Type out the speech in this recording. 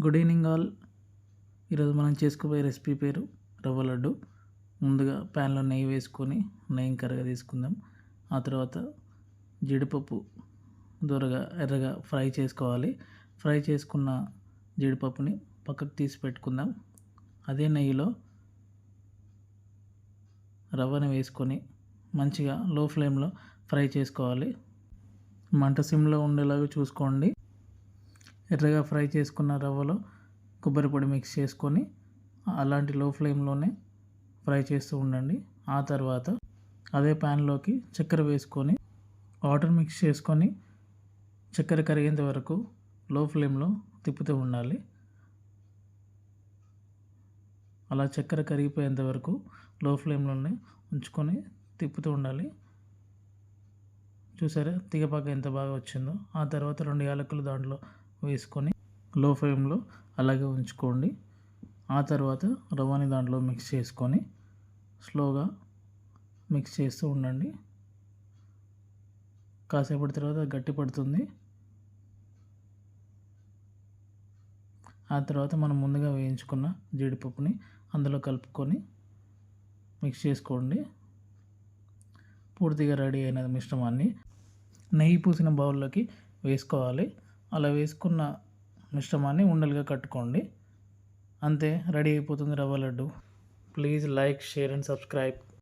Good evening all. ఈరోజు మనం చేసుకోబోయే రెసిపీ పేరు రవ్వ లడ్డు. ముందుగా ప్యాన్లో నెయ్యి వేసుకొని నెయ్యి కరగా తీసుకుందాం. ఆ తర్వాత జీడిపప్పు ఎర్రగా ఫ్రై చేసుకోవాలి. ఫ్రై చేసుకున్న జీడిపప్పుని పక్కకు తీసి పెట్టుకుందాం. అదే నెయ్యిలో రవ్వని వేసుకొని మంచిగా లో ఫ్లేమ్లో ఫ్రై చేసుకోవాలి. మంట సిమ్లో ఉండేలాగా చూసుకోండి. ఎర్రగా ఫ్రై చేసుకున్న రవ్వలో కొబ్బరి పొడి మిక్స్ చేసుకొని అలాంటి లో ఫ్లేమ్లోనే ఫ్రై చేస్తూ ఉండండి. ఆ తర్వాత అదే ప్యాన్లోకి చక్కెర వేసుకొని వాటర్ మిక్స్ చేసుకొని చక్కెర కరిగేంత వరకు లో ఫ్లేమ్లో తిప్పుతూ ఉండాలి. అలా చక్కెర కరిగిపోయేంత వరకు లో ఫ్లేమ్లోనే ఉంచుకొని తిప్పుతూ ఉండాలి. చూసారా తీగపాక ఎంత బాగా వచ్చిందో. ఆ తర్వాత 2 యాలకులు దాంట్లో వేసుకొని లో ఫ్లేమ్లో అలాగే ఉంచుకోండి. ఆ తర్వాత రవ్వని దాంట్లో మిక్స్ చేసుకొని స్లోగా మిక్స్ చేస్తూ ఉండండి. కాసేపటి తర్వాత గట్టి పడుతుంది. ఆ తర్వాత మనం ముందుగా వేయించుకున్న జీడిపప్పుని అందులో కలుపుకొని మిక్స్ చేసుకోండి. పూర్తిగా రెడీ అయిన మిశ్రమాన్ని నెయ్యి పూసిన బౌల్లోకి వేసుకోవాలి. అలా వేసుకున్న మిశ్రమాన్ని ఉండలుగా కట్టుకోండి. అంతే, రెడీ అయిపోతుంది రవ్వ laddu. Please like, share and subscribe.